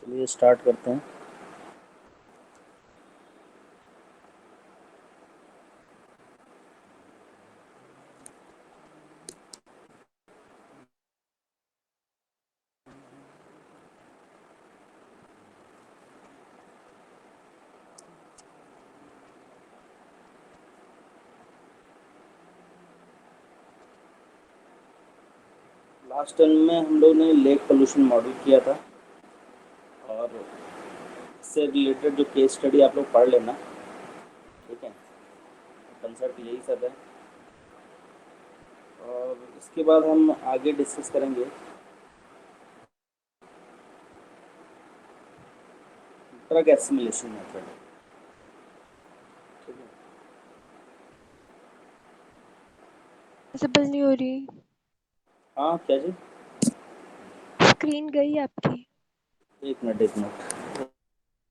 चलिए स्टार्ट करते हैं। लास्ट टाइम में हम लोग ने लेक पोल्यूशन मॉडल किया था और इससे रिलेटेड जो केस स्टडी आप लोग पढ़ लेना। ठीक है, कंसेप्ट यही सब है और इसके बाद हम आगे डिस्कस करेंगे ड्रग एसिमिलेशन मेथड। ठीक है, विजिबल नहीं हो रही। हाँ क्या जी? स्क्रीन गई आपकी। एक मिनट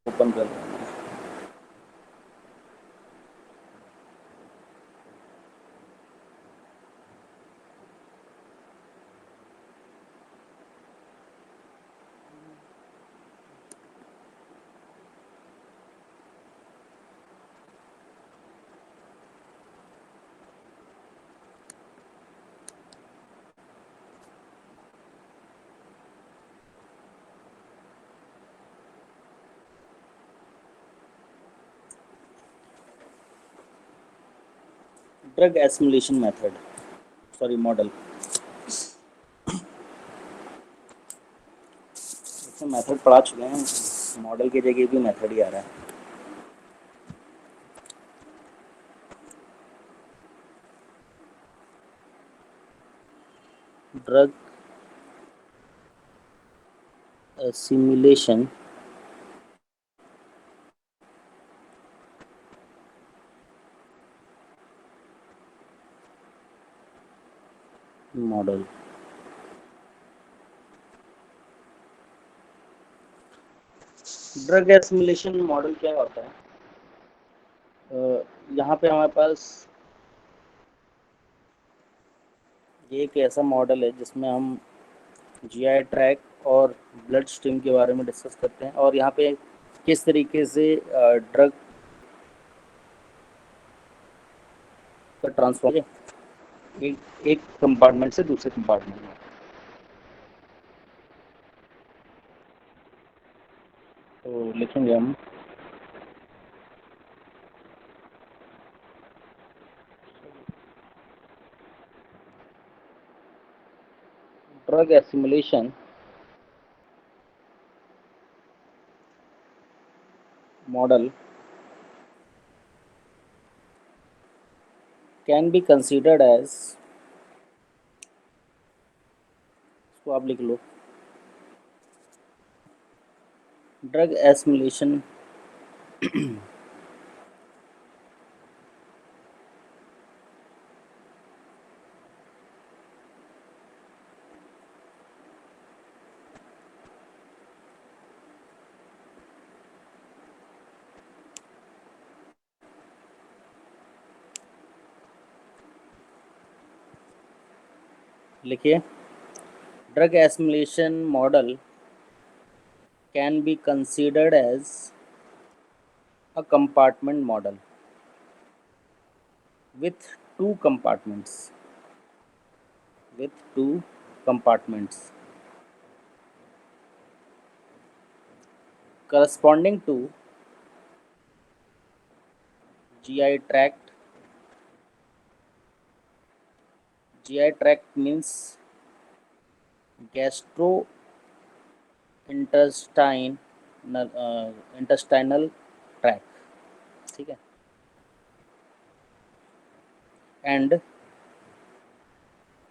ओपन कर रहा हूँ। Drug assimilation method, sorry model. इसमें मेथड पढ़ा चुके हैं, मॉडल की जगह भी मेथड ही आ रहा है। Drug assimilation model. Drug assimilation model क्या होता है? यहाँ पे हमारे पास ये एक ऐसा मॉडल है जिसमें हम जीआई ट्रैक और ब्लड स्ट्रीम के बारे में डिस्कस करते हैं और यहाँ पे किस तरीके से ड्रग का ट्रांसफर एक कंपार्टमेंट से दूसरे कंपार्टमेंट में। तो लिखेंगे हम drug assimilation model can be considered as, इसको आप लिख लो, ड्रग एसिमुलेशन लिखिए, drug assimilation model can be considered as a compartment model with two compartments with two compartments corresponding to GI tract. GI tract means gastrointestinal intestinal tract. ठीक है, and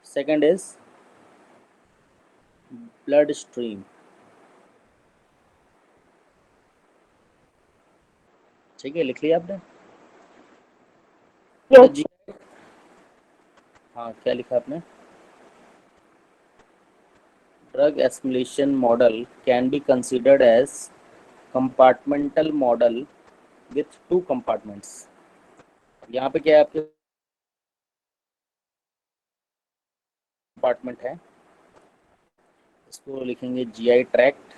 second is blood stream. ठीक है, लिख लिया आपने? तो yes. जी, हाँ क्या लिखा आपने? Drug assimilation model can be considered as compartmental model with two compartments. यहाँ पे क्या है, आपके कंपार्टमेंट है, इसको लिखेंगे जीआई ट्रैक्ट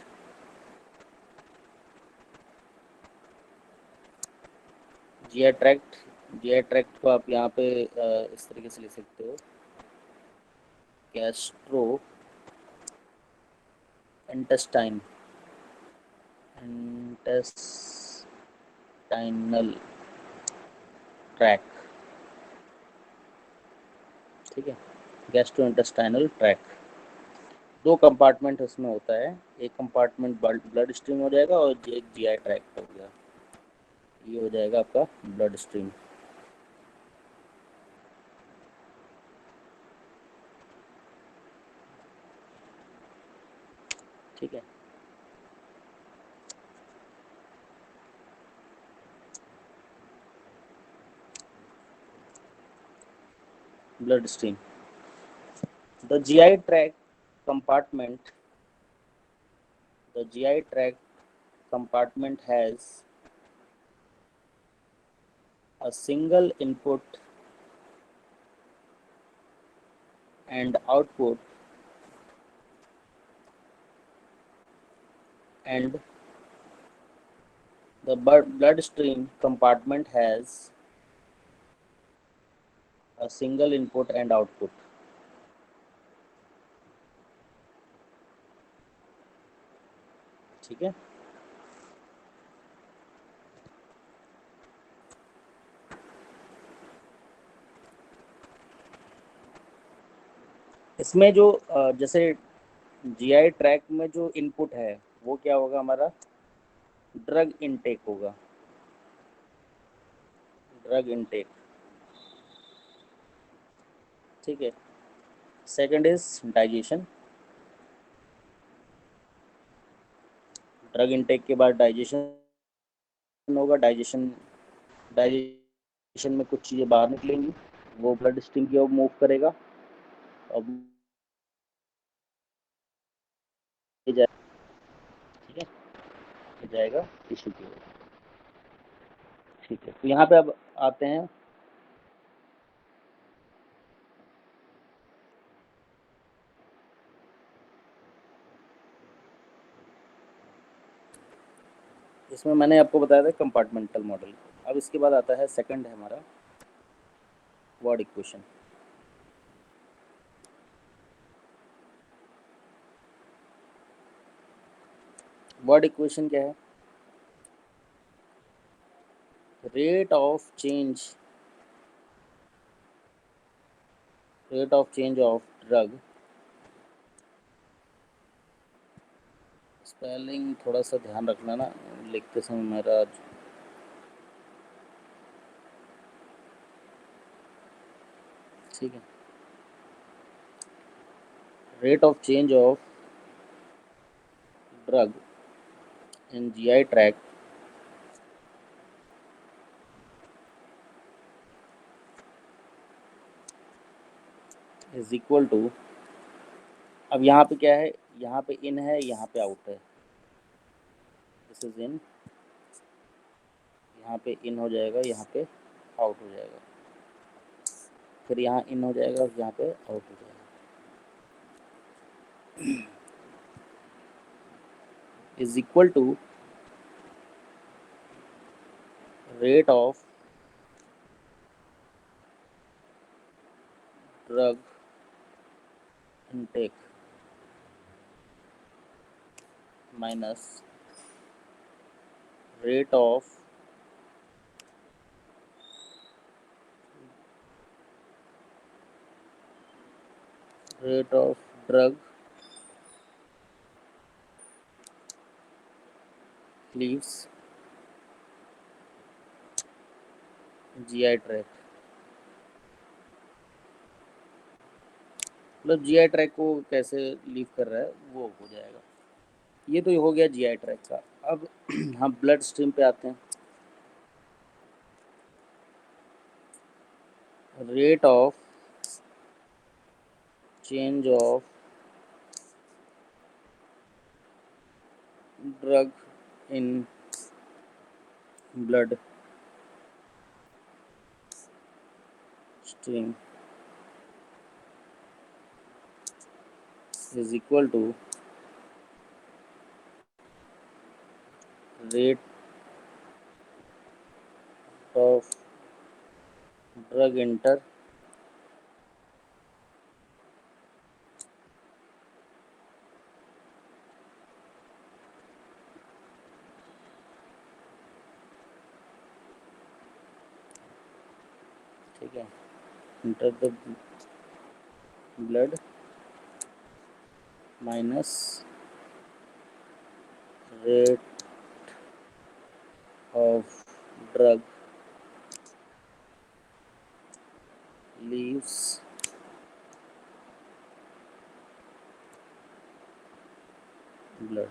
जीआई ट्रैक्ट को आप यहाँ पे इस तरीके से लिख सकते हो, गैस्ट्रो इंटेस्टाइनल ट्रैक, ठीक है, गैस्ट्रो इंटेस्टाइनल ट्रैक। दो कंपार्टमेंट उसमें होता है, एक कंपार्टमेंट ब्लड स्ट्रीम हो जाएगा और एक जीआई ट्रैक्ट हो गया, ये हो जाएगा आपका ब्लड स्ट्रीम। ठीक है, blood stream. The GI track compartment the GI tract compartment has a single input and output, and the bloodstream compartment has a single input and output। ठीक है, इसमें जो जैसे जीआई ट्रैक में जो इनपुट है वो क्या होगा, हमारा ड्रग इनटेक होगा, ड्रग इनटेक। ठीक है, second is digestion, drug intake के बाद डाइजेशन होगा, डाइजेशन में कुछ चीज़ें बाहर निकलेंगी, वो ब्लड स्ट्रीम की ओर मूव करेगा और ठीक है, जाएगा टिश्यू की ओर। ठीक है, तो यहाँ पे अब आते हैं, इसमें मैंने आपको बताया था कंपार्टमेंटल मॉडल। अब इसके बाद आता है सेकंड है हमारा वर्ड इक्वेशन। वर्ड इक्वेशन क्या है, rate of change of drug, spelling थोड़ा सा ध्यान रखना ना लिखते समय मेरा, ठीक है, rate of change of drug in GI tract is equal to, अब यहाँ पे क्या है, यहाँ पे इन है, यहाँ पे आउट है, दिस इज इन, यहाँ पे इन हो जाएगा, यहाँ पे आउट हो जाएगा, फिर यहाँ इन हो जाएगा, यहाँ पे आउट हो जाएगा, is equal to rate of drug intake minus rate of drug leaves GI tract. मतलब जीआई ट्रैक को कैसे लीव कर रहा है वो हो जाएगा। ये तो हो गया जीआई ट्रैक का। अब हम ब्लड स्ट्रीम पे आते हैं। Rate of change of drug in blood stream is equal to rate of drug inter ठीक है, enter the blood minus rate of drug leaves blood.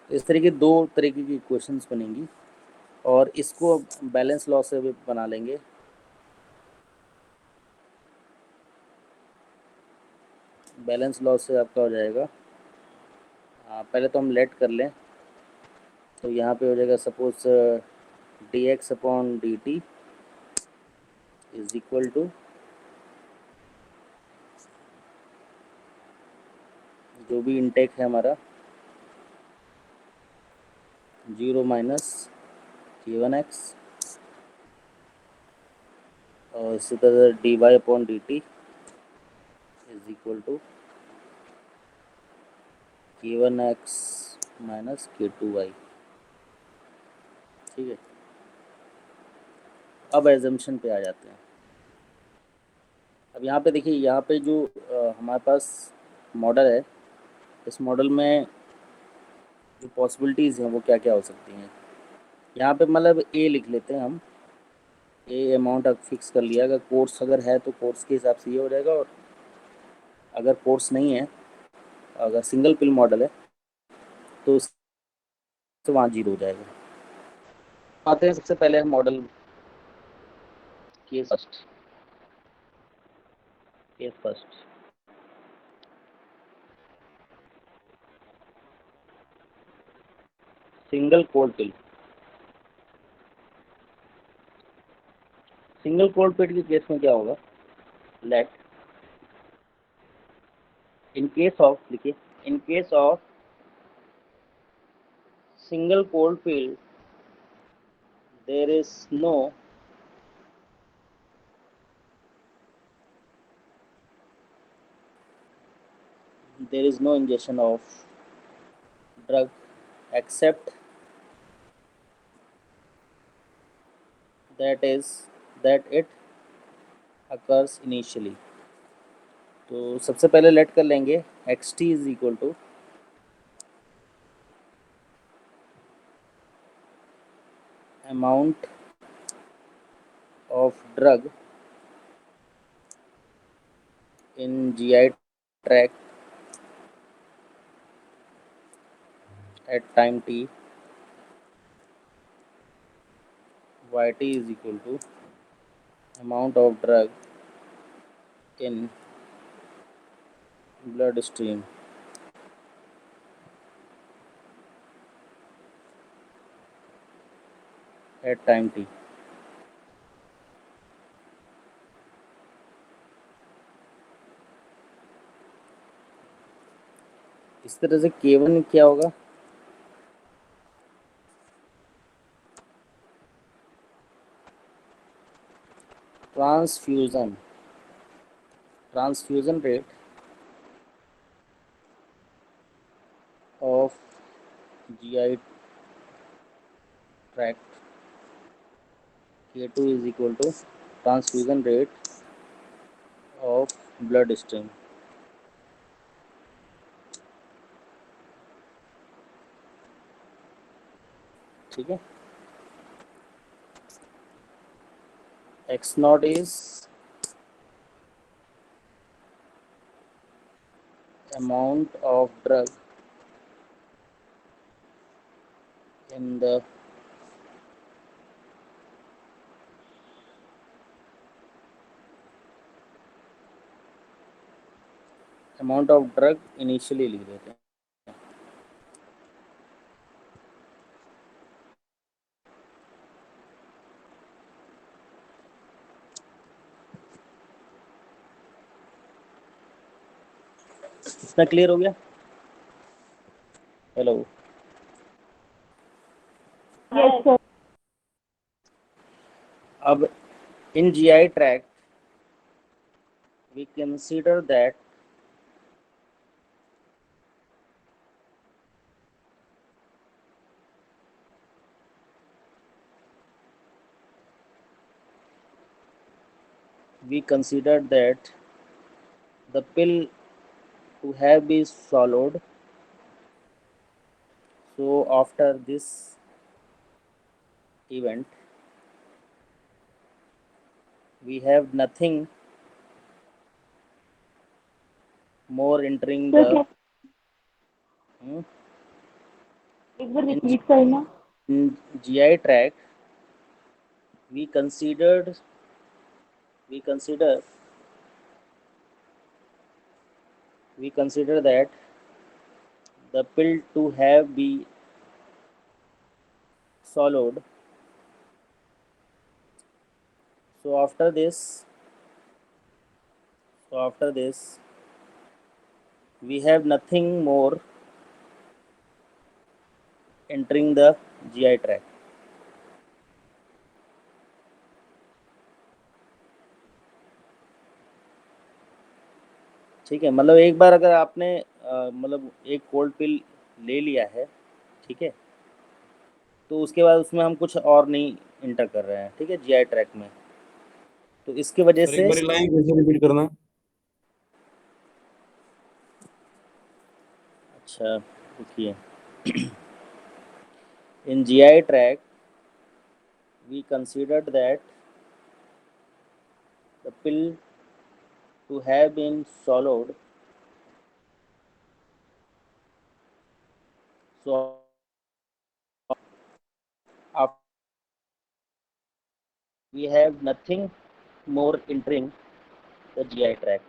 इस तरीके दो तरीके की इक्वेशंस बनेंगी और इसको बैलेंस लॉ से भी बना लेंगे। बैलेंस लॉ से आपका हो जाएगा, पहले तो हम लेट कर लें, तो यहाँ पे हो जाएगा suppose D X upon D T is equal to जो भी इनटेक है हमारा 0 माइनस k1x और इसी तरह D Y upon D T is equal to k1x minus k2y। ठीक है, अब एजम्पशन पे आ जाते हैं। अब यहाँ पे देखिए, यहाँ पे जो हमारे पास मॉडल है, इस मॉडल में जो पॉसिबिलिटीज़ हैं वो क्या क्या हो सकती हैं। यहाँ पे मतलब ए लिख लेते हैं हम, ए अमाउंट अब फिक्स कर लिया। अगर कोर्स अगर है तो कोर्स के हिसाब से ये हो जाएगा, और अगर कोर्स नहीं है, अगर सिंगल पिल मॉडल है तो वहाँ 0 हो जाएगा। आते हैं सबसे पहले हम model case first single cold pill. Single cold pill के केस में क्या होगा, लेट इन केस ऑफ, लिखिए, in case of single cold pill there is no ingestion of drug except that it occurs initially। तो सबसे पहले let कर लेंगे X T is equal to amount of drug in GI tract at time t, yt is equal to amount of drug in blood stream at time t। इस तरह से K1 क्या होगा, transfusion rate of GI tract, K2 is equal to transfusion rate of blood stream। ठीक है, X not is amount of drug in the amount of drug initially लिख देते हैं। इतना क्लियर हो गया? Hello, In GI tract, we consider that the pill to have been swallowed. So after this event, we have nothing more entering sir the क्या hmm, एक बार in, repeat करना. in GI tract. We we consider we consider that the pill to have been swallowed. So after this, we have nothing more entering the GI tract. ठीक है, मतलब एक बार अगर आपने मतलब एक कोल्ड पिल ले लिया है, ठीक है, तो उसके बाद उसमें हम कुछ और नहीं इंटर कर रहे हैं, ठीक है, जीआई ट्रैक में, तो इसकी वजह सर एक से बार लाइन फिर से रिपीट करना. अच्छा देखिए, in GI track we considered that the pill to have been swallowed. So after we have nothing more entering the GI tract.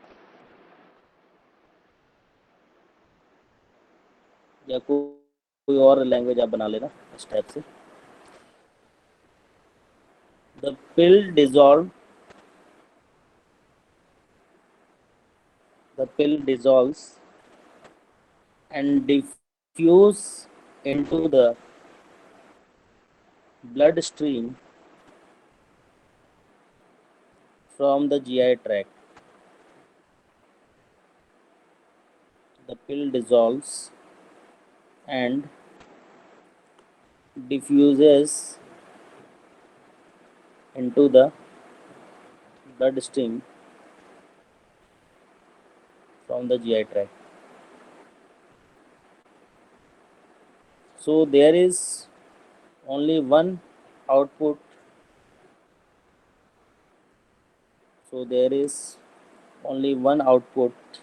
या कोई और लैंग्वेज आप बना लेना इस टाइप से. The pill dissolve the pill dissolves and diffuse into the bloodstream from the GI tract. The pill dissolves and diffuses into the bloodstream from the GI tract. So there is only one output. So there is only one output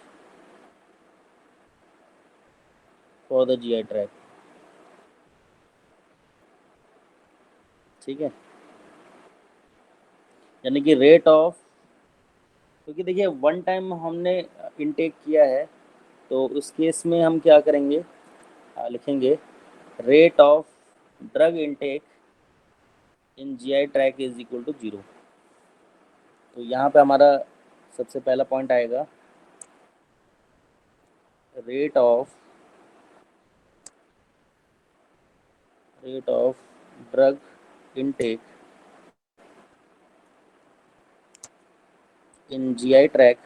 for the GI tract. ठीक है, यानी कि rate of, क्योंकि देखिए one time हमने intake किया है, तो उस केस में हम क्या करेंगे, लिखेंगे rate of drug intake in GI tract is equal to 0. तो यहाँ पे हमारा सबसे पहला पॉइंट आएगा rate of drug intake in GI tract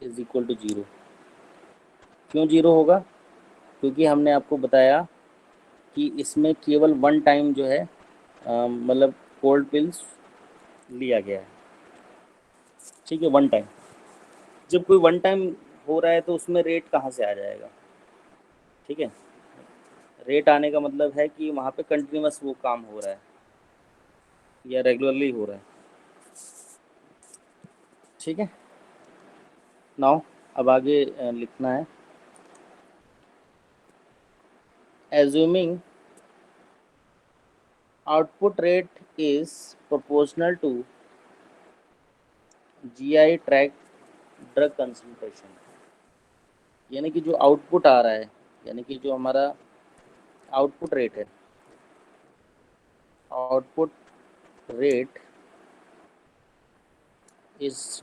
is equal to 0. क्यों 0 होगा? क्योंकि हमने आपको बताया कि इसमें केवल वन टाइम जो है मतलब कोल्ड पिल्स लिया गया है, ठीक है, वन टाइम. जब कोई वन टाइम हो रहा है तो उसमें रेट कहाँ से आ जाएगा, ठीक है, रेट आने का मतलब है कि वहाँ पे कंटिन्यूस वो काम हो रहा है या रेगुलरली हो रहा है, ठीक है. नाउ अब आगे लिखना है, assuming output rate is proportional to GI tract drug concentration. यानी कि जो आउटपुट आ रहा है, यानी कि जो हमारा आउटपुट रेट है, output rate is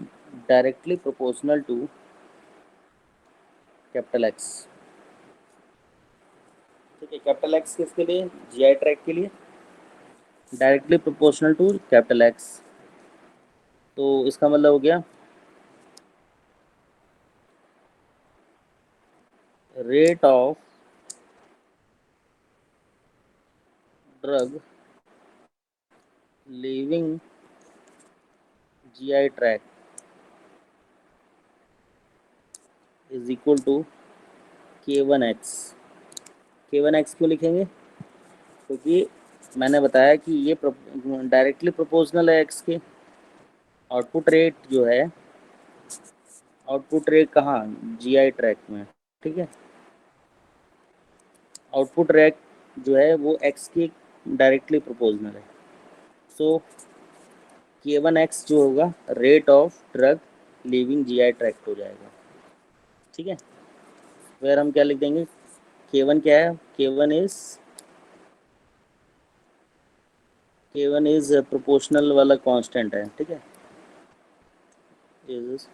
directly proportional to capital X. ठीक है, कैपिटल एक्स किसके लिए? जीआई ट्रैक के लिए. Directly proportional to capital X. तो इसका मतलब हो गया rate of drug leaving GI tract is equal to K1x। K1x क्यों लिखेंगे? क्योंकि मैंने बताया कि ये डायरेक्टली प्रोपोर्शनल है एक्स के। आउटपुट रेट जो है, आउटपुट रेट कहाँ? जीआई ट्रैक में, ठीक है। आउटपुट रेट जो है वो एक्स के डायरेक्टली प्रोपोर्शनल है। सो K1x जो होगा rate of drug leaving GI tract हो जाएगा, ठीक है। फिर हम क्या लिख देंगे? K1 क्या है? K1 इज प्रोपोर्शनल वाला कांस्टेंट है, ठीक है। इज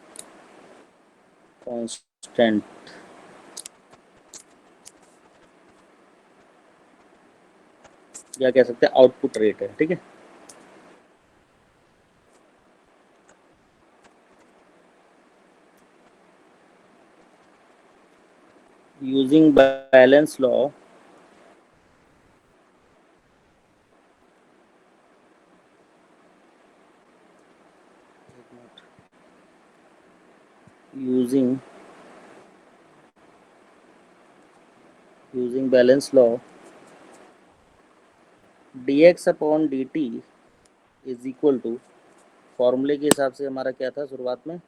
कांस्टेंट या कह सकते हैं आउटपुट रेट है, ठीक है। Using balance law using balance law, dx upon dt is equal to, फॉर्मूले के हिसाब से हमारा क्या था शुरुआत में?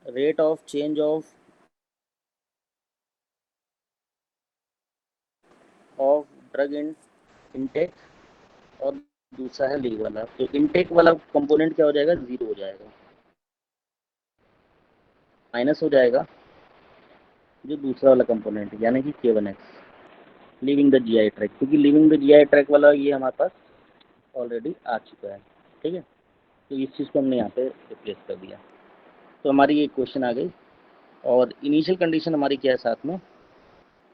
Rate of change of drug in intake, और दूसरा है लीव वाला। तो इनटेक वाला कंपोनेंट क्या हो जाएगा? जीरो हो जाएगा, माइनस हो जाएगा जो दूसरा वाला कंपोनेंट यानी कि K1x leaving the GI track, क्योंकि लीविंग द जीआई ट्रैक वाला ये हमारे पास ऑलरेडी आ चुका है, ठीक है। तो इस चीज़ को हमने यहाँ पे रिप्लेस कर दिया। तो हमारी ये क्वेश्चन आ गई, और इनिशियल कंडीशन हमारी क्या है साथ में?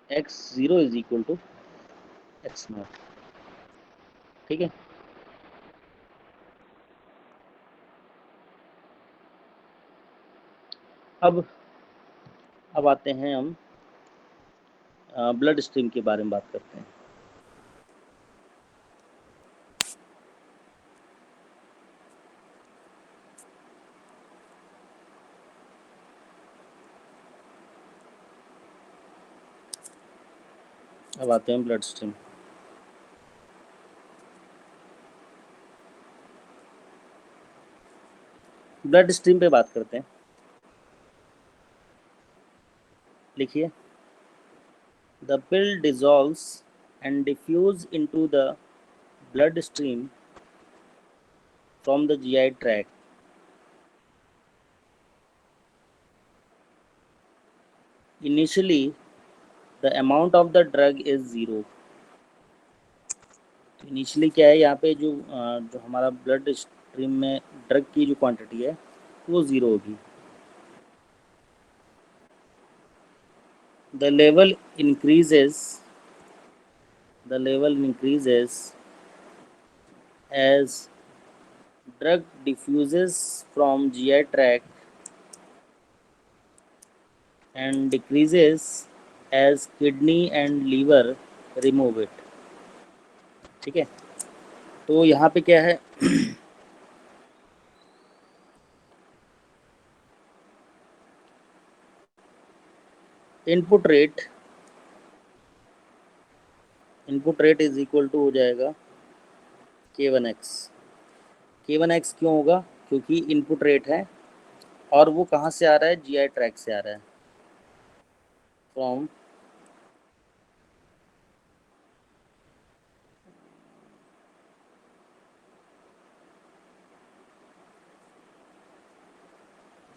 x0 is equal to x0, ठीक है। अब आते हैं हम ब्लड स्ट्रीम के बारे में बात करते हैं। अब आते हैं ब्लड स्ट्रीम। ब्लड स्ट्रीम पे बात करते हैं। लिखिए, the pill dissolves and diffuse into the bloodstream from the GI tract. Initially the amount of the drug is zero. Initially क्या है यहाँ पे, जो हमारा ब्लड स्ट्रीम में ड्रग की जो क्वांटिटी है वो ज़ीरो होगी। the level increases as drug diffuses from GI tract and decreases as kidney and liver remove it, ठीक है। तो यहाँ पे क्या है, input rate is equal to हो जाएगा K1x। K1x क्यों होगा? क्योंकि इनपुट रेट है और वो कहाँ से आ रहा है? जीआई ट्रैक से आ रहा है, फ्रॉम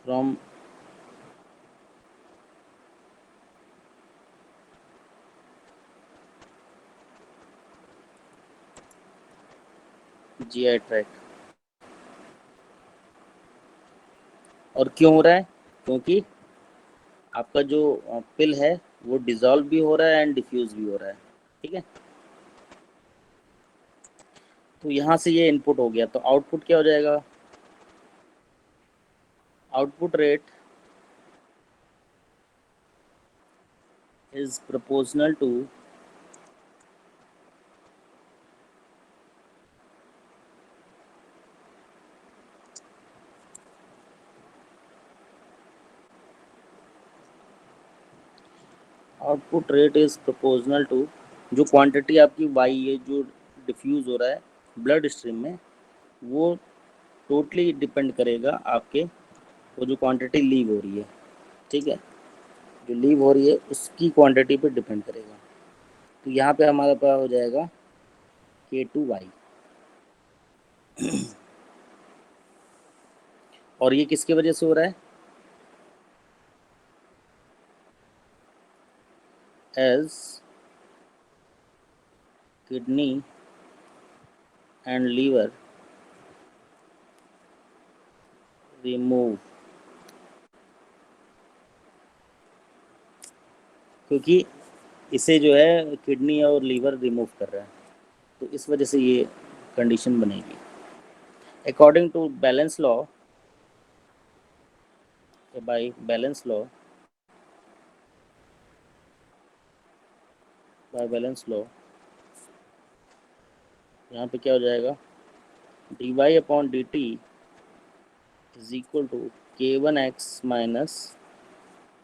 फ्रॉम जीआई ट्रैक। और क्यों हो रहा है? क्योंकि आपका जो पिल है वो डिज़ोल्व भी हो रहा है एंड डिफ्यूज़ भी हो रहा है, ठीक है। तो यहाँ से ये इनपुट हो गया, तो आउटपुट क्या हो जाएगा? Output rate is proportional to output rate is proportional to जो क्वांटिटी आपकी वाई ये जो डिफ्यूज़ हो रहा है ब्लड स्ट्रीम में, वो टोटली डिपेंड करेगा आपके वो जो क्वांटिटी लीव हो रही है, ठीक है, जो लीव हो रही है उसकी क्वांटिटी पे डिपेंड करेगा। तो यहाँ पे हमारे पास हो जाएगा K2Y, और ये किसकी वजह से हो रहा है? As kidney and liver remove, क्योंकि इसे जो है किडनी और लीवर रिमूव कर रहा है, तो इस वजह से ये कंडीशन बनेगी। According to balance law, by balance law, यहाँ पे क्या हो जाएगा? dy upon D T is equal to K1x minus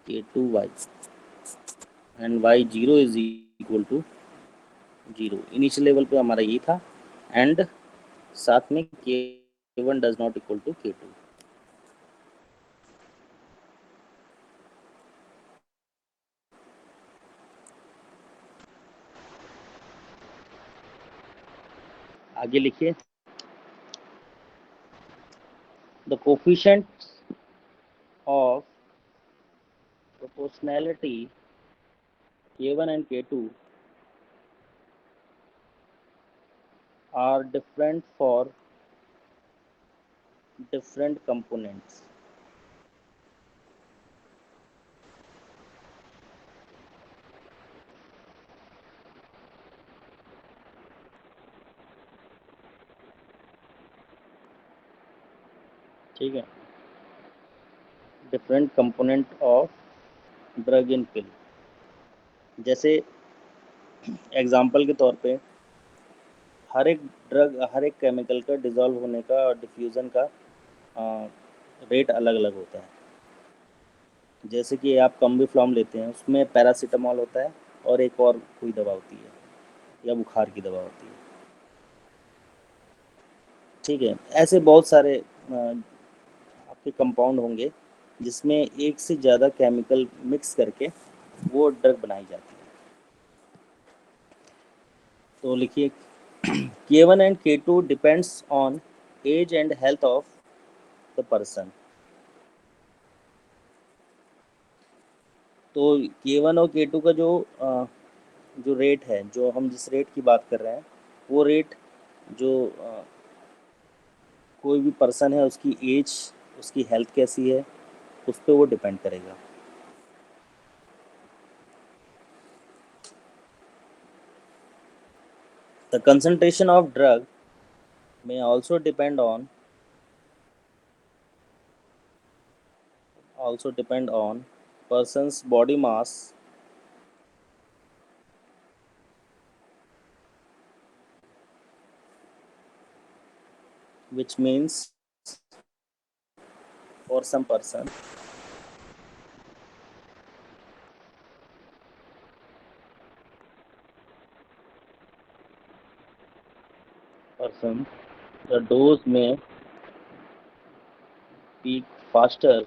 K2y and y0 is equal to 0। Initial level पे हमारा ये था, एंड साथ में K1 does not equal to K2। आगे लिखिए, the coefficient of proportionality K1 and K2 are different for different components। ठीक है, different component of drug in pill. जैसे एग्जांपल के तौर पे हर एक ड्रग, हर एक केमिकल का डिज़ोल्व होने का और डिफ्यूज़न का रेट अलग अलग होता है। जैसे कि आप कम्बीफ्लॉम लेते हैं, उसमें पैरासीटामॉल होता है और एक और कोई दवा होती है या बुखार की दवा होती है, ठीक है। ऐसे बहुत सारे आपके कंपाउंड होंगे जिसमें एक से ज़्यादा केमिकल मिक्स करके वो ड्रग बनाई जाती है। तो लिखिए, K1 and K2 depends on age and health of the person। तो K1 और K2 का जो रेट है, जो हम जिस रेट की बात कर रहे हैं, वो रेट जो कोई भी पर्सन है उसकी एज, उसकी हेल्थ कैसी है, उस पर वो डिपेंड करेगा। The concentration of drug may also depend on person's body mass, which means for some person the dose may peak faster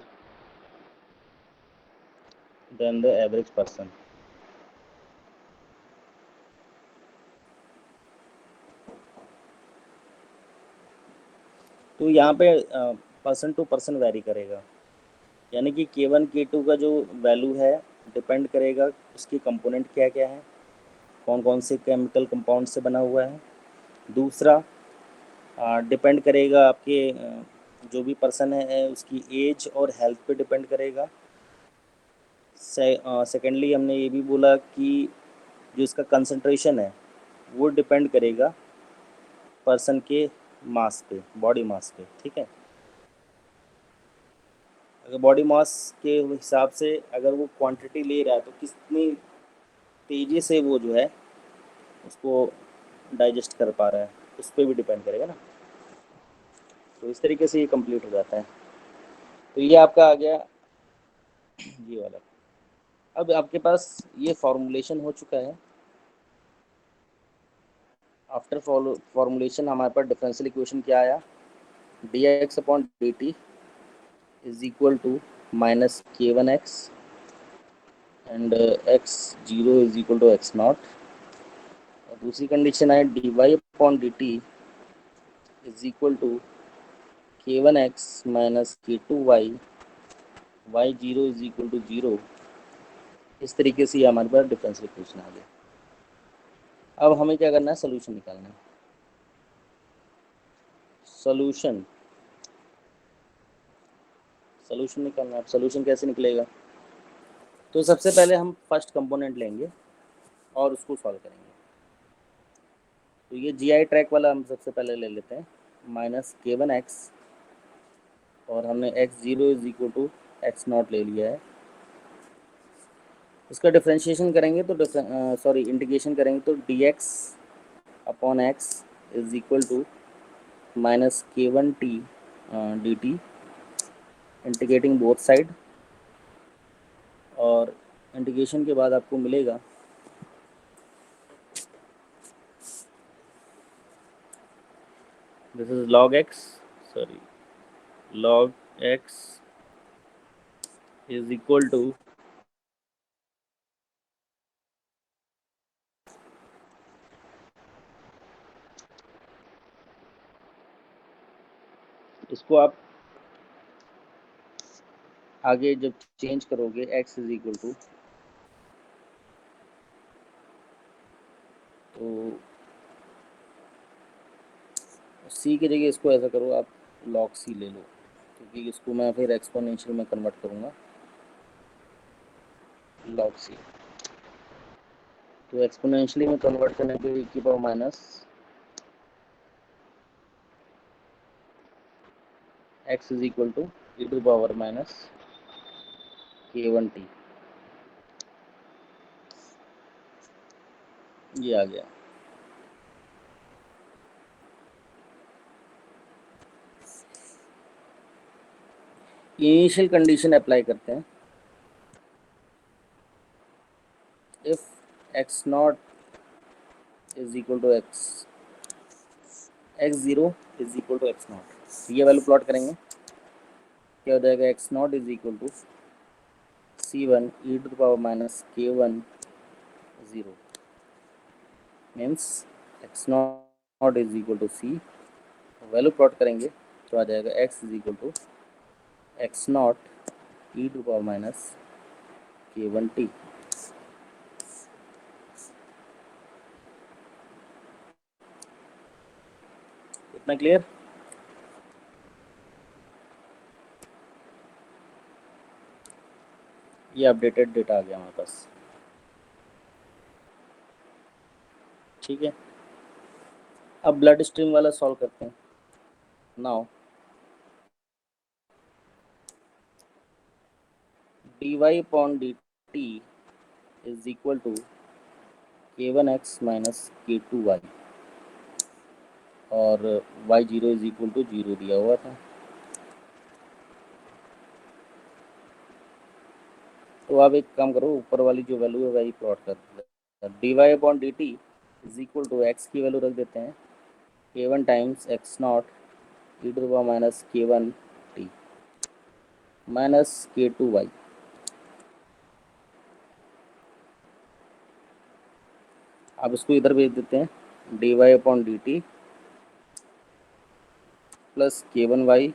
than the average person। तो यहाँ पे पर्सन टू पर्सन वैरी करेगा, यानी कि K1 K2 का जो value है depend करेगा उसके कंपोनेंट क्या क्या हैं, कौन कौन से केमिकल कंपाउंड से बना हुआ है। दूसरा डिपेंड करेगा आपके जो भी पर्सन है उसकी एज और हेल्थ पे डिपेंड करेगा। सेकेंडली हमने ये भी बोला कि जो इसका कंसंट्रेशन है वो डिपेंड करेगा पर्सन के मास पे, बॉडी मास पे, ठीक है। अगर बॉडी मास के हिसाब से अगर वो क्वांटिटी ले रहा है तो कितनी तेज़ी से वो जो है उसको डाइजेस्ट कर पा रहा है, उस पर भी डिपेंड करेगा ना। तो इस तरीके से ये कंप्लीट हो जाता है। तो ये आपका आ गया ये वाला। अब आपके पास ये फॉर्मूलेशन हो चुका है। आफ्टर फॉर्मूलेशन हमारे पास डिफरेंशियल इक्वेशन क्या आया, dx/dt is equal to minus k1x and x0 is equal to x0। और दूसरी कंडीशन है dy/dt is equal to k1x minus k2y, y0 is equal to 0। इस तरीके से ये हमारे पास डिफरेंशियल इक्वेशन आ गया। अब हमें क्या करना है, सोल्यूशन निकालना है। सोल्यूशन निकालना है। सोल्यूशन कैसे निकलेगा, तो सबसे पहले हम फर्स्ट कंपोनेंट लेंगे और उसको सॉल्व करेंगे। तो ये GI ट्रैक वाला हम सबसे पहले ले लेते हैं, माइनस k1x और हमने x0 is equal to x0 ले लिया है। इसका डिफ्रेंशिएशन करेंगे तो इंटीग्रेशन करेंगे तो dx/x is equal to minus k1t dt, integrating both side. और इंटीग्रेशन के बाद आपको मिलेगा this is log x is equal to इसको आप आगे जब चेंज करोगे x इज इक्वल टू, तो c की जगह इसको ऐसा करो आप log c ले लो, क्योंकि इसको मैं फिर एक्सपोनेंशियल में कन्वर्ट करूँगा log c। तो एक्सपोनेंशियली में कन्वर्ट करने पे e की power minus x is equal to e to power minus k1t, ये आ गया। इनिशियल कंडीशन अप्लाई करते हैं। If x0 is equal to x0 is equal to x0, ये वैल्यू प्लॉट करेंगे, क्या हो जाएगा, x0 is equal to c1 e to power minus k1 0 means x0 is equal to c। Value plot करेंगे तो आ जाएगा x is equal to x0 e to power minus k1t। इतना क्लियर। ये अपडेटेड डेटा आ गया हमारे पास, ठीक है। अब ब्लड स्ट्रीम वाला सॉल्व करते हैं। Now dy/dt is equal to k1x minus k2y और y0 इज इक्वल टू 0 दिया हुआ था। तो आप एक काम करो, ऊपर वाली जो वैल्यू है वही प्लॉट कर दो। dy/dt is equal to x की वैल्यू रख देते हैं k1 times x0 e to the power minus k1t minus k2y। आप इसको इधर भेज देते हैं, dy/dt plus k1y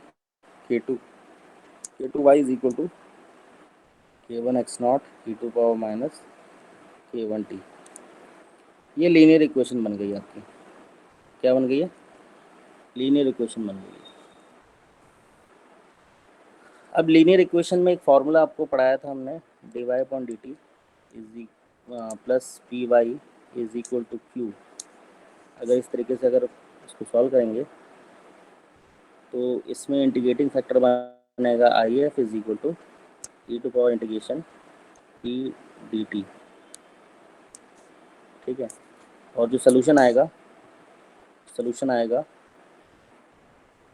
k2y is equal to k1x0 e to power minus k1t। ये लीनियर इक्वेशन बन गई आपकी। क्या बन गई है, लीनियर इक्वेशन बन गई है। अब लीनियर इक्वेशन में एक फार्मूला आपको पढ़ाया था हमने, dy/dt is plus py is equal to q। अगर इस तरीके से अगर इसको सॉल्व करेंगे तो इसमें इंटीग्रेटिंग फैक्टर बनेगा I F is equal to E to power integration E D T. ठीक है, और जो सोल्यूशन आएगा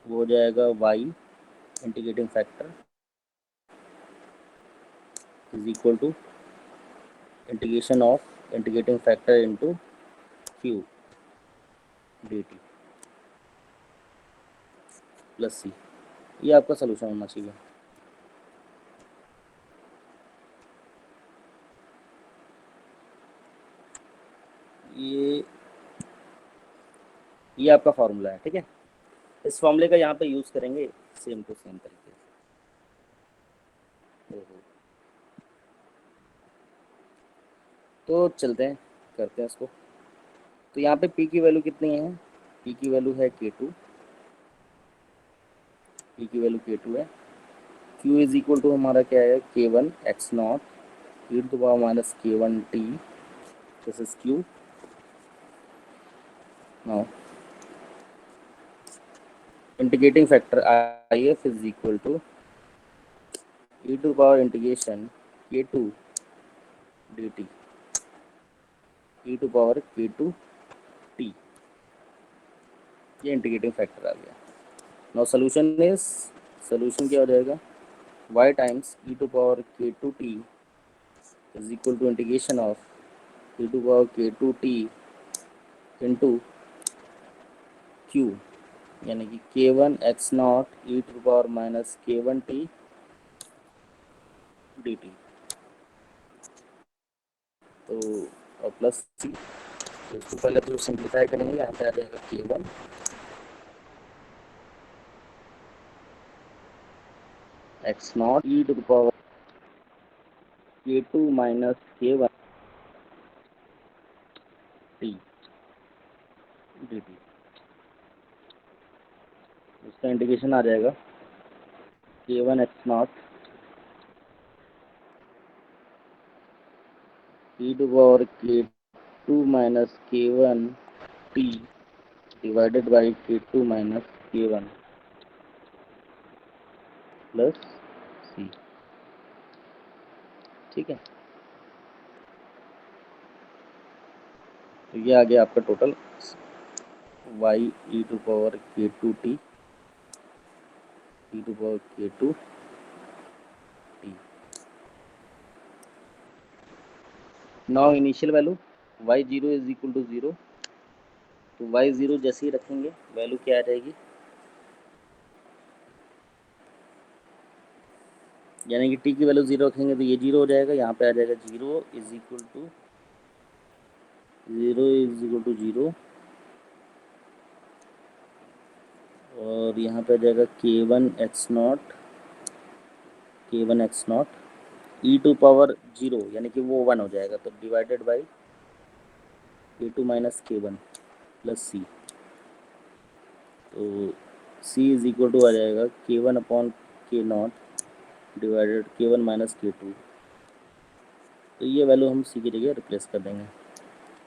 वो हो जाएगा Y integrating factor is equal to integration of integrating factor into Q D T plus C. ये आपका सोल्यूशन होना चाहिए। ये आपका फार्मूला है। ठीक है, इस फॉर्मूले का यहाँ पे यूज़ करेंगे सेम टू सेम तरीके से। तो चलते हैं, करते हैं इसको। तो यहाँ पे P की वैल्यू कितनी है? P की वैल्यू है K2, P की वैल्यू K2 है। Q इज इक्वल टू हमारा क्या है? K1 x naught e to power minus K1 t, this is Q। Now integrating factor IF is equal to e to power integration K2 dt e to power K2 t। ये integrating factor आ गया। Now solution क्या हो जाएगा? y times e to power K2 t is equal to integration of e to power K2 t into Q, यानी कि K1 x naught e to power minus K1 t dt। तो plus C, तो इसको पहले तो simplify करेंगे। यहाँ पे आ जाएगा K1 x naught e to power K2 minus K1 t dt। इसका इंटीग्रेशन आ जाएगा K1 x naught e to power K2 minus K1 t divided by K2 minus K1 plus C. ठीक है, तो ये आ गया आपका total y e to power K2 t e to power K2 t। Now initial value y0 is equal to 0, तो y0 जैसे ही रखेंगे वैल्यू क्या आ जाएगी? यानी कि t की वैल्यू 0 रखेंगे तो ये 0 हो जाएगा। यहाँ पे आ जाएगा 0 इज इक्वल टू 0 और यहाँ पे आ जाएगा K1 x naught e to power 0, यानी कि वो 1 हो जाएगा, तो divided by K2 minus K1 plus C. तो c इज इक्वल टू आ जाएगा K1 upon K naught divided K1 minus K2। तो ये वैल्यू हम c की जगह रिप्लेस कर देंगे।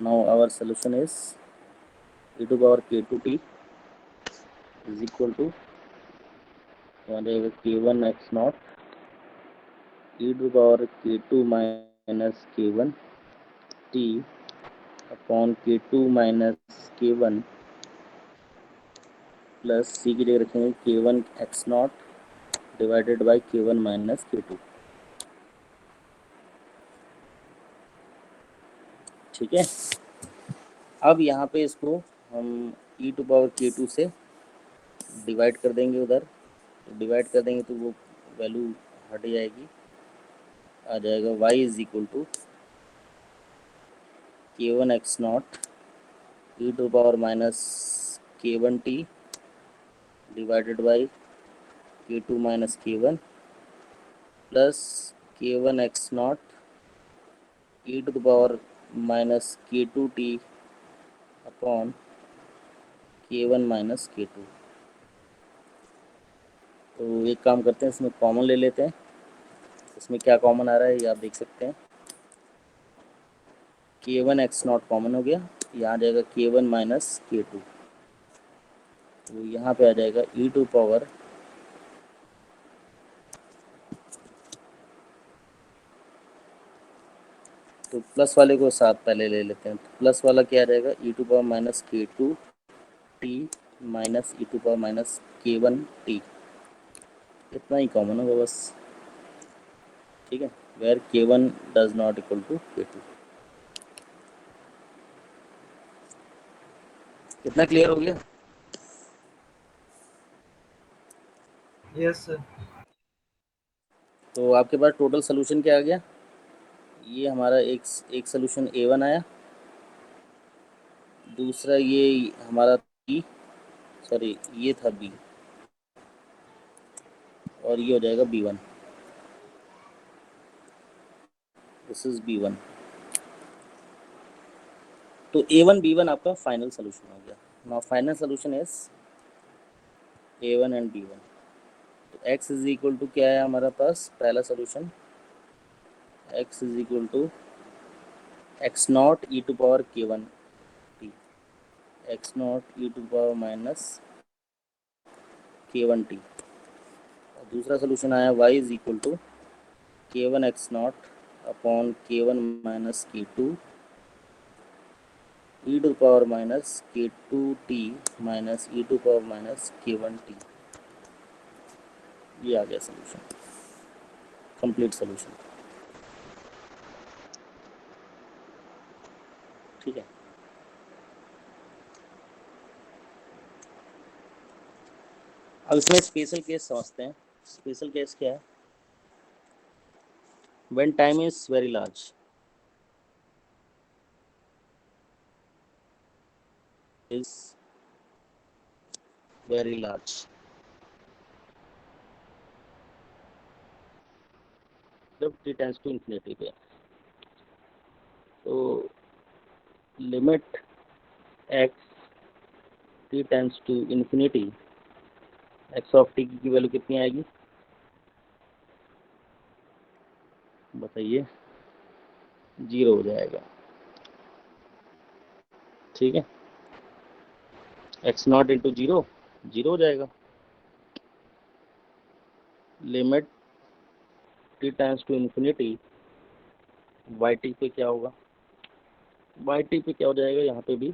Now our solution is e to power K2 t is equal to आ जाएगा K1 x naught e to power K2 minus K1 t upon K2 minus K1 plus सी की जगह रखेंगे K1 x not divided by K1 minus K2। ठीक है, अब यहाँ पे इसको हम e टू पावर K2 से डिवाइड कर देंगे उधर, डिवाइड कर देंगे तो वो वैल्यू हट जाएगी। आ जाएगा y is equal to K1 x naught e to power minus K1 t divided by K2 minus K1 plus K1 x naught e to power minus K2 t upon K1 minus K2। तो एक काम करते हैं, इसमें common ले लेते हैं। इसमें क्या कॉमन आ रहा है ये आप देख सकते हैं। K1 x नॉट कॉमन हो गया, यहाँ आ जाएगा K1 माइनस K2 तो यहाँ पे आ जाएगा e टू पावर तो प्लस वाले को साथ पहले ले लेते हैं। तो प्लस वाला क्या आ जाएगा e टू पावर माइनस के two T minus E to power minus के वन टी। इतना ही कॉमन होगा बस, ठीक है, where K one does not equal to K two. कितना क्लियर हो गया? Yes sir. तो आपके पास टोटल सोल्यूशन क्या आ गया? ये हमारा एक सोल्यूशन A1 आया, दूसरा ये हमारा B, सॉरी ये था B, और ये हो जाएगा B1। This is B1। तो A1 B1 आपका फाइनल सोल्यूशन हो गया। Now final solution is A1 and B1। तो x इज इक्वल टू क्या है हमारा पास पहला solution, x is equal to x naught E to power K one T, X naught E to power minus के one T. और दूसरा solution आया y इज इक्वल टू के one X naught upon K one minus के two E to power minus के two T minus E to power minus के one T. ये आ गया सोल्यूशन, कंप्लीट सोल्यूशन, ठीक है। अब इसमें स्पेशल केस समझते हैं। स्पेशल केस क्या है? When time is very large, is very large, जब t टेंड्स टू इन्फिनिटी पे, तो limit x t tends to infinity x of t की वैल्यू कितनी आएगी बताइए? 0 हो जाएगा, ठीक है। x नॉट इंटू जीरो, 0 हो जाएगा। Limit t tends to infinity y t पे क्या होगा? वाई टी पे क्या हो जाएगा? यहाँ पे भी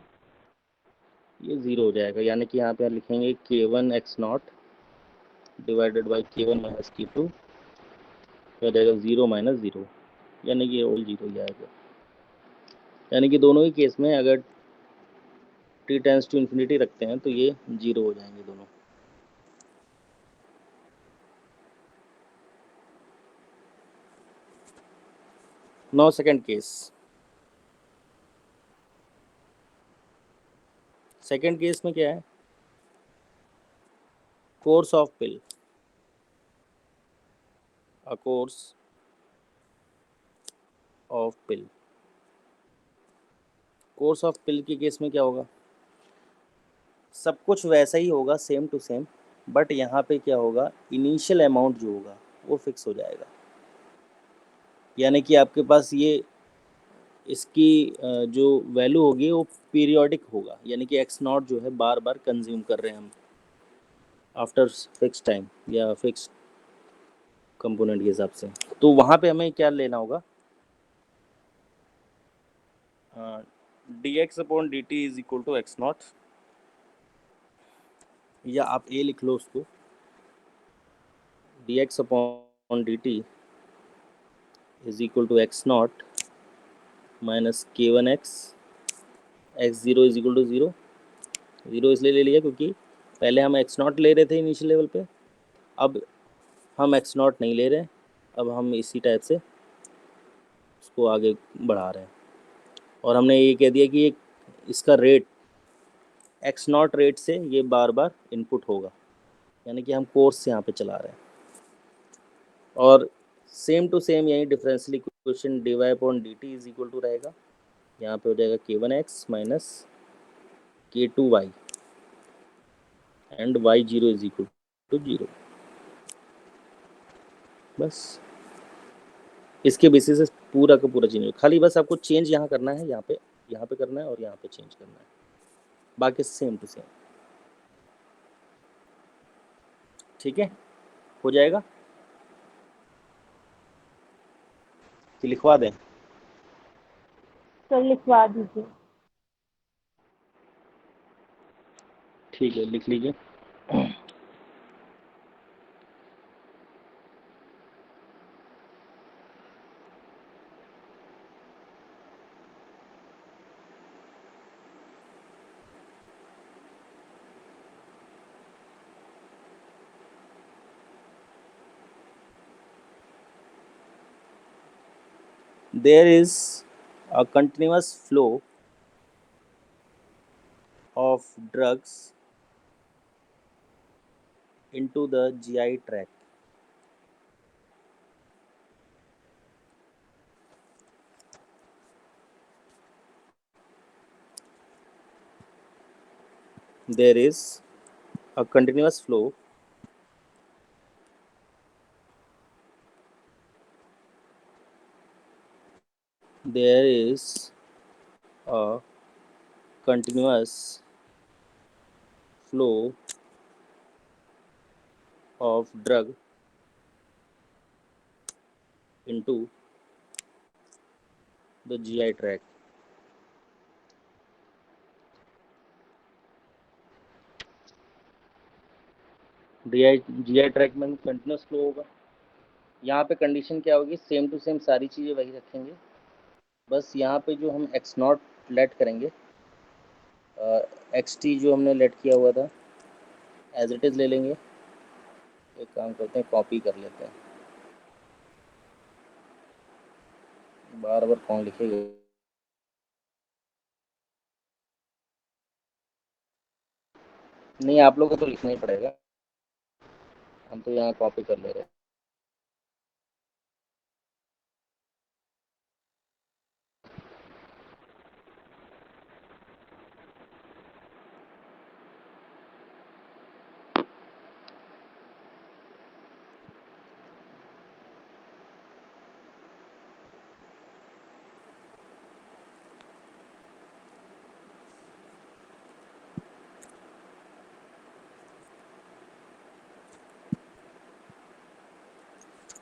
ये 0 हो जाएगा, यानी कि यहाँ पे लिखेंगे के one X not divided by के वन माइनस के टू, हो जाएगा 0 माइनस 0, यानी कि ओल 0 ही आएगा। यानी कि दोनों ही केस में अगर t टेंड्स टू इन्फिनिटी रखते हैं तो ये 0 हो जाएंगे दोनों। Now second case. Second case में क्या है? Course of pill, a course of pill. Course of pill के केस में क्या होगा? सब कुछ वैसा ही होगा, सेम टू सेम, बट यहाँ पे क्या होगा? इनिशियल अमाउंट जो होगा वो फिक्स हो जाएगा। यानी कि आपके पास ये इसकी जो वैल्यू होगी वो पीरियोडिक होगा, यानी कि एक्स नॉट जो है बार बार कंज्यूम कर रहे हैं हम आफ्टर फिक्स टाइम या फिक्स कंपोनेंट के हिसाब से। तो वहाँ पे हमें क्या लेना होगा? D X upon D T is equal to x naught, या आप ए लिख लो उसको, D X upon D T is equal to x not minus के one X zero is equal to zero. Zero इसलिए ले लिया क्योंकि पहले हम एक्स नॉट ले रहे थे इनिशियल लेवल पे, अब हम एक्स नॉट नहीं ले रहे, अब हम इसी टाइप से उसको आगे बढ़ा रहे हैं। और हमने ये कह दिया कि इसका रेट एक्स नॉट रेट से ये बार बार इनपुट होगा, यानी कि हम कोर्स से यहाँ पे चला रहे हैं। और सेम टू सेम यही differential equation d Y upon D T is equal to रहेगा, यहाँ पे हो जाएगा के वन एक्स माइनस के two y and y zero is equal to 0। बस इसके बेसिस से पूरा का पूरा चेंज, खाली बस आपको चेंज यहाँ करना है, यहाँ पे करना है और यहाँ पे चेंज करना है, बाकी सेम टू सेम। ठीक है, हो जाएगा कि लिखवा दें? सर लिखवा दीजिए। ठीक है, लिख लीजिए। There is a continuous flow of drugs into the GI tract. There is a continuous flow there is a continuous flow of drug into the GI tract. GI track में कंटिन्यूस फ्लो होगा। यहाँ पे condition क्या होगी, same to same सारी चीज़ें वही रखेंगे, बस यहाँ पे जो हम एक्स नॉट लेट करेंगे, एक्स टी जो हमने लेट किया हुआ था एज इट इज़ ले लेंगे। एक काम करते हैं, कॉपी कर लेते हैं, बार बार कौन लिखेगा। नहीं, आप लोगों को तो लिखना ही पड़ेगा, हम तो यहाँ कॉपी कर ले रहे हैं।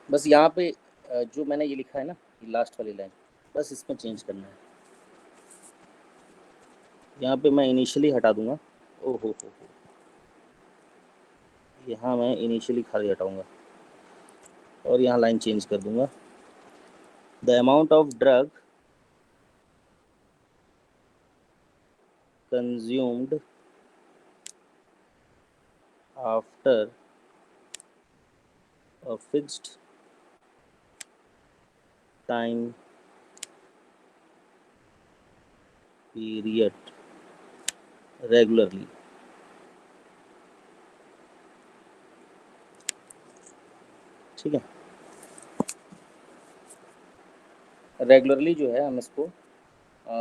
बस यहाँ पे जो मैंने ये लिखा है ना, ये लास्ट वाली लाइन, बस इसमें चेंज करना है। यहाँ पे मैं इनिशियली हटा दूंगा। ओहो हो, यहाँ मैं इनिशियली खाली हटाऊंगा और यहाँ लाइन चेंज कर दूंगा। The amount of drug consumed after a fixed time period regularly। ठीक है, रेगुलरली जो है हम इसको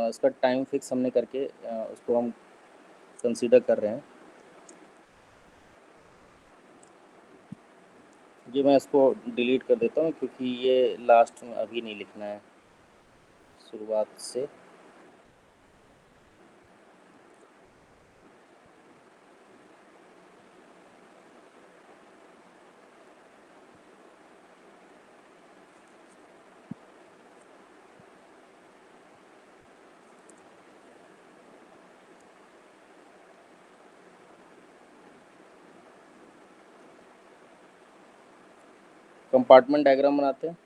इसका टाइम फिक्स हमने करके उसको हम कंसीडर कर रहे हैं। जी, मैं इसको डिलीट कर देता हूँ क्योंकि ये लास्ट में अभी नहीं लिखना है, शुरुआत से। कंपार्टमेंट डायग्राम बनाते हैं।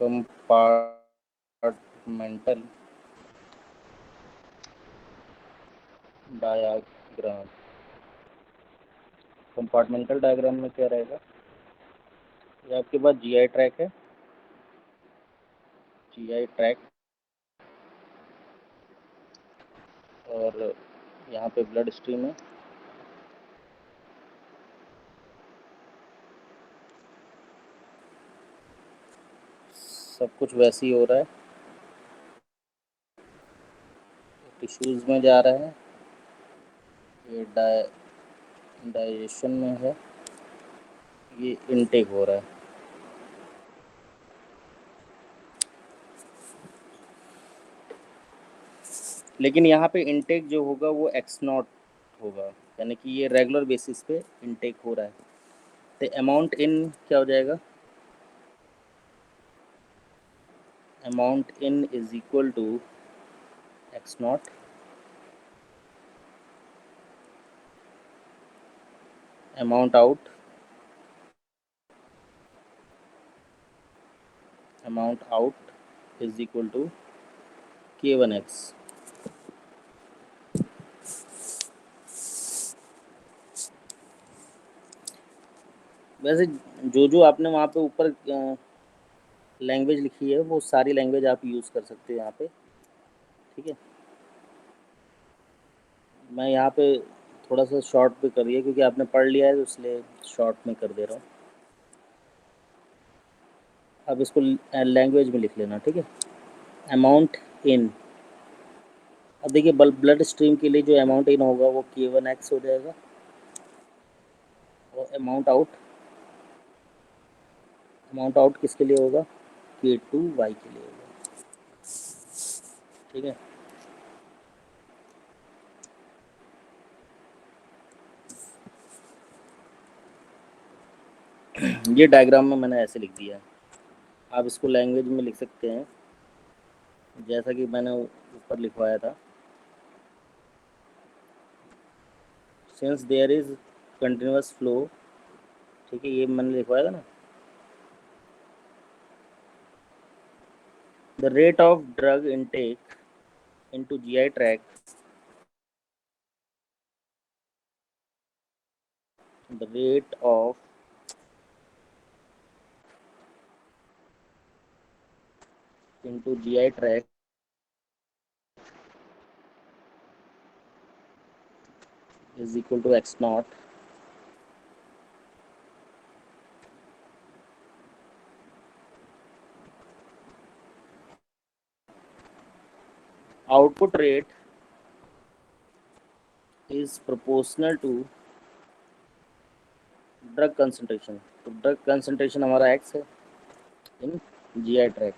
कंपार्टमेंटल डायग्राम, कंपार्टमेंटल डायग्राम में क्या रहेगा, ये आपके पास जीआई ट्रैक है, जीआई ट्रैक, और यहाँ पे ब्लड स्ट्रीम है। सब कुछ वैसे ही हो रहा है, टिश्यूज़ में जा रहा है, ये डाइजेशन में है, ये इनटेक हो रहा है। लेकिन यहाँ पे इनटेक जो होगा वो एक्स नॉट होगा, यानी कि ये रेगुलर बेसिस पे इनटेक हो रहा है। तो अमाउंट इन क्या हो जाएगा, amount in is equal to x naught amount out, amount out is equal to K1X। वैसे जो आपने वहाँ पे ऊपर लैंग्वेज लिखी है वो सारी लैंग्वेज आप यूज़ कर सकते हो यहाँ पे, ठीक है। मैं यहाँ पे थोड़ा सा शॉर्ट पे करिए क्योंकि आपने पढ़ लिया है तो इसलिए शॉर्ट में कर दे रहा हूँ। अब इसको लैंग्वेज में लिख लेना, ठीक है। अमाउंट इन, अब देखिए ब्लड स्ट्रीम के लिए जो अमाउंट इन होगा वो K1X हो जाएगा, और अमाउंट आउट किसके लिए होगा, K2Y के लिए होगा, ठीक है। ये डायग्राम में मैंने ऐसे लिख दिया है, आप इसको लैंग्वेज में लिख सकते हैं जैसा कि मैंने ऊपर लिखवाया था। Since there is continuous flow, ठीक है, ये मैंने लिखवाया था ना। The rate of drug intake into GI tract, the rate of into GI tract is equal to X naught output rate is proportional to drug concentration. तो drug concentration हमारा X है इन GI ट्रैक्ट,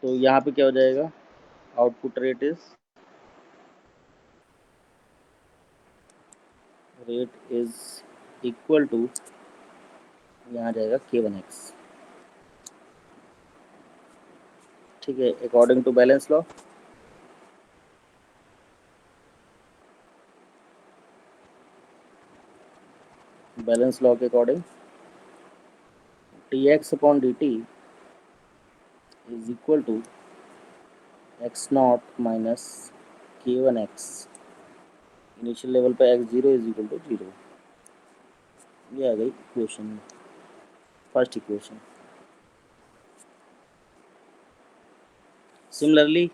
तो यहाँ पे क्या हो जाएगा, output rate is equal to, यहाँ जाएगा K1X, ठीक है, according to balance law. Balance law के according dx upon dt is equal to x not minus K1X, initial level पे x0 इज इक्वल टू 0। ये आ गई equation, first equation. Similarly,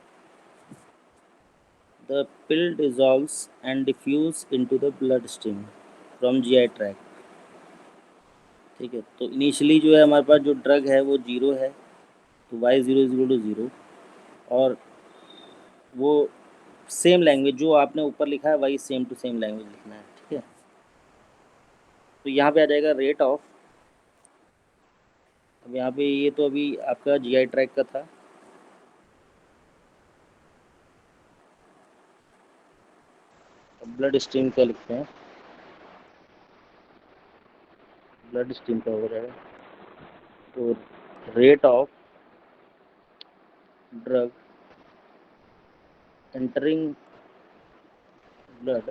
the pill dissolves and diffuse into the bloodstream from GI tract, ठीक है। तो initially जो है हमारे पास जो ड्रग है वो 0 है, तो y0 इज इक्वल टू 0, और वो सेम लैंग्वेज जो आपने ऊपर लिखा है वही सेम टू सेम लैंग्वेज लिखना है, ठीक है। तो यहाँ पे आ जाएगा रेट ऑफ, अब यहाँ पे ये तो अभी आपका GI ट्रैक का था, ब्लड स्ट्रीम का लिखते हैं, ब्लड स्ट्रीम का हो जाएगा, तो rate of drug entering blood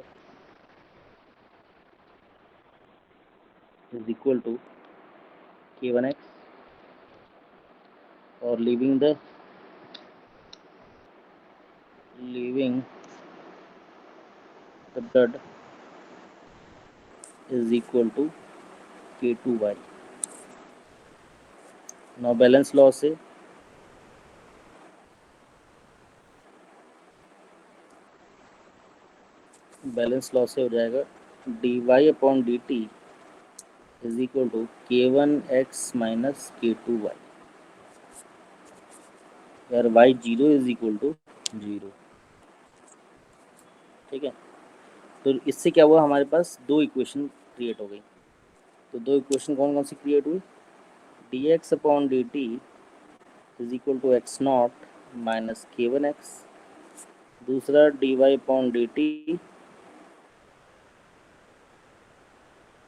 is equal to K1X, और leaving the blood is equal to K2Y। now balance law से हो जाएगा dy upon dt is equal to K1X minus K2Y, यार y0 इज इक्वल टू 0, ठीक है। तो इससे क्या हुआ, हमारे पास दो इक्वेशन क्रिएट हो गई। तो दो इक्वेशन कौन कौन सी क्रिएट हुई, dx upon dt is equal to x not minus के वन एक्स, दूसरा d Y upon D T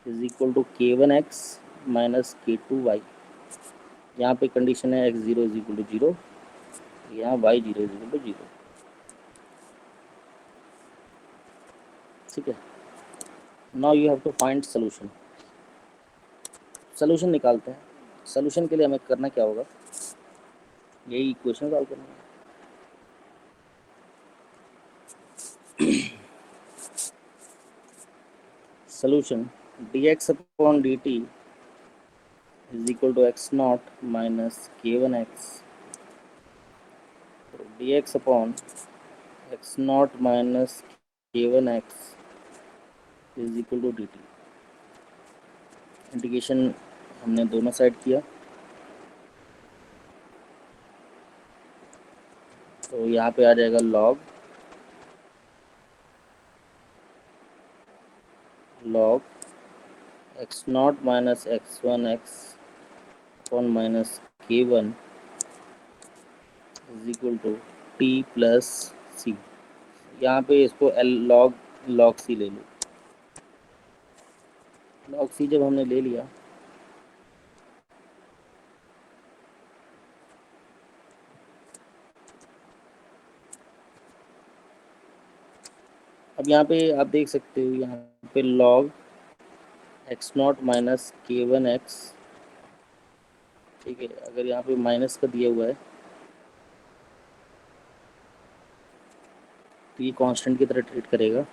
is equal to के वन एक्स माइनस के टू वाई। यहाँ पे कंडीशन है x zero is equal to zero, यहाँ y zero is equal to zero. ठीक है, now you have to find solution. Solution निकालते हैं। सोल्यूशन के लिए हमें करना क्या होगा, यही इक्वेशन सॉल्व करना है। Solution dx upon dt is equal to x not minus के one x, dx upon x not minus के one x is equal to dt। Integration हमने दोनों साइड किया, तो यहाँ पे आ जाएगा log x not minus x one x upon minus के one is equal to t plus c. यहाँ पे इसको log सी ले लो। log सी जब हमने ले लिया अब यहाँ पे आप देख सकते हो, यहाँ पे log एक्स नॉट माइनस के वन एक्स, ठीक है, अगर यहाँ पे माइनस का दिया हुआ है तो ये कांस्टेंट की तरह ट्रीट करेगा।